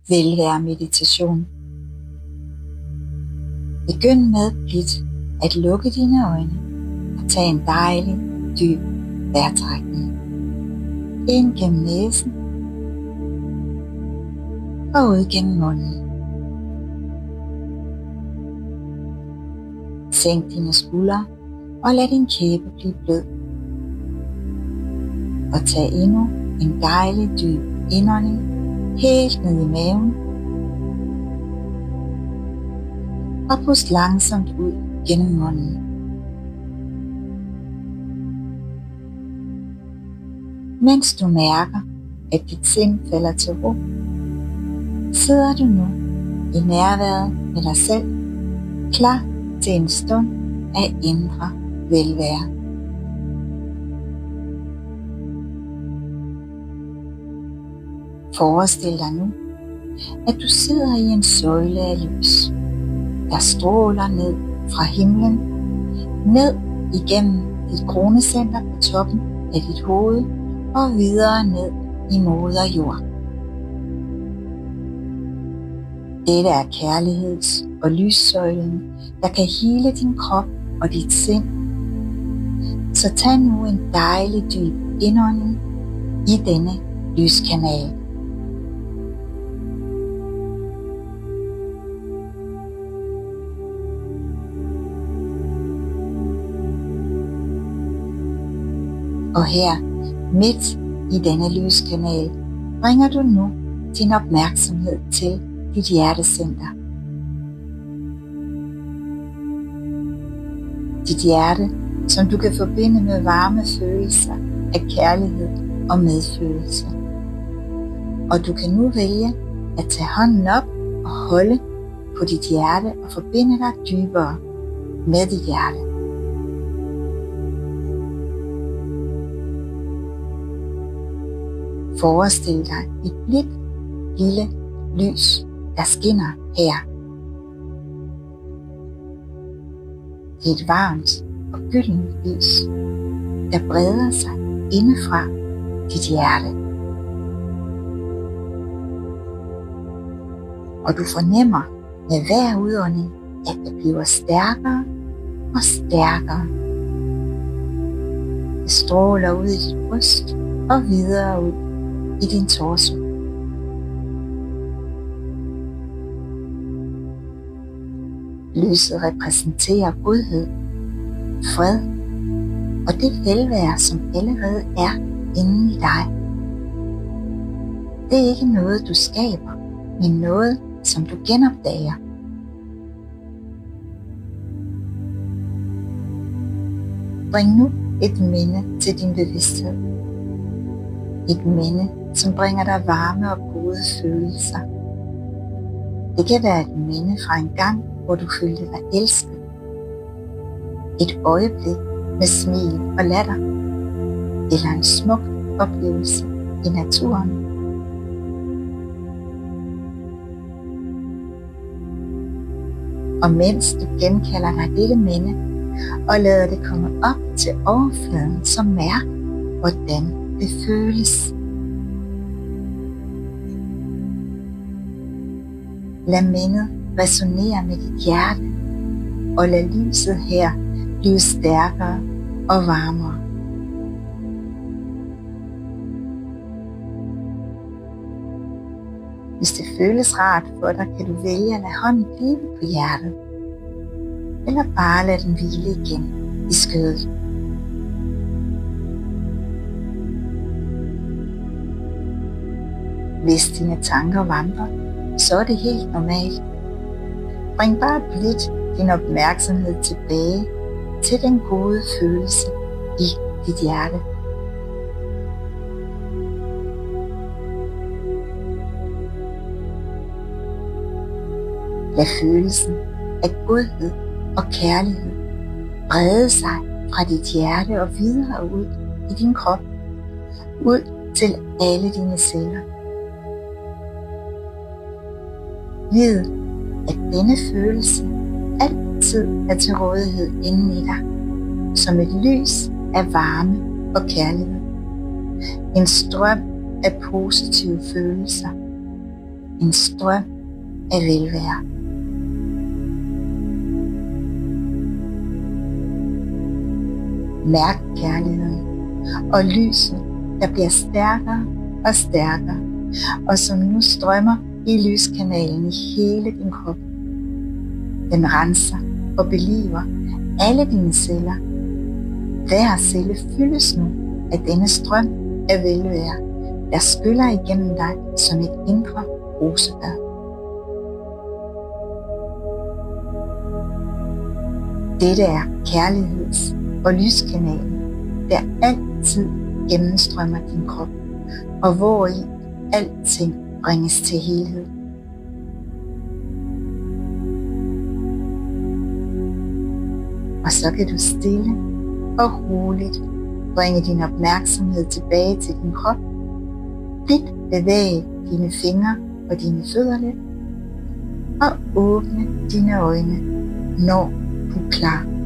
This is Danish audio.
velvære-meditation. Begynd med blidt at lukke dine øjne og tage en dejlig, dyb vejrtrækning. Ind gennem næsen og ud gennem munden. Sænk dine skuldre og lad din kæbe blive blød. Og tag endnu en dejlig dyb indånding helt ned i maven. Og pust langsomt ud gennem munden. Mens du mærker, at dit sind falder til ro, sidder du nu i nærværet med dig selv, klar til en stund af indre velvære. Forestil dig nu, at du sidder i en søjle af lys, der stråler ned fra himlen, ned igennem dit kronecenter på toppen af dit hoved og videre ned i moder jord. Dette er kærligheds- og lyssøjlen, der kan hele din krop og dit sind. Så tag nu en dejlig dyb indånding i denne lyskanal. Og her, midt i denne lyskanal, bringer du nu din opmærksomhed til dit hjertecenter. Dit hjerte, som du kan forbinde med varme følelser af kærlighed og medfølelse. Og du kan nu vælge at tage hånden op og holde på dit hjerte og forbinde dig dybere med dit hjerte. Forestil dig et blidt lille lys, der skinner her. Det er et varmt og gyldent lys, der breder sig indefra dit hjerte. Og du fornemmer med hver udånding, at det bliver stærkere og stærkere. Det stråler ud i dit bryst og videre ud i din torso. Lyset repræsenterer godhed, fred og det velvære, som allerede er inde i dig. Det er ikke noget, du skaber, men noget, som du genopdager. Bring nu et minde til din bevidsthed. Et minde, som bringer dig varme og gode følelser. Det kan være et minde fra en gang, hvor du følte dig elsket. Et øjeblik med smil og latter. Eller en smuk oplevelse i naturen. Og mens du genkalder dig dette minde, og lader det komme op til overfladen, så mærk, hvordan det føles. Lad mindet resonere med dit hjerte, og lad lyset her blive stærkere og varmere. Hvis det føles rart for dig, kan du vælge at lade hånden blive på hjertet, eller bare lade den hvile igen i skødet. Hvis dine tanker vandrer, så er det helt normalt. Bring bare blidt din opmærksomhed tilbage til den gode følelse i dit hjerte. Lad følelsen af godhed og kærlighed brede sig fra dit hjerte og videre ud i din krop, ud til alle dine celler. Vid, at denne følelse altid er til rådighed inde i dig, som et lys af varme og kærlighed. En strøm af positive følelser. en strøm af velvære. Mærk kærligheden og lyset, der bliver stærkere og stærkere, og som nu strømmer i lyskanalen i hele din krop. Den renser og beliver alle dine celler. Hver celle fyldes nu af denne strøm af velvære, der skyller igennem dig som et indre rosebad. Dette er kærligheds- og lyskanalen, der altid gennemstrømmer din krop, og hvori alting bringes til helhed. Og så kan du stille og roligt bringe din opmærksomhed tilbage til din krop. Blidt bevæge dine fingre og dine fødder lidt, og åbne dine øjne, når du er klar.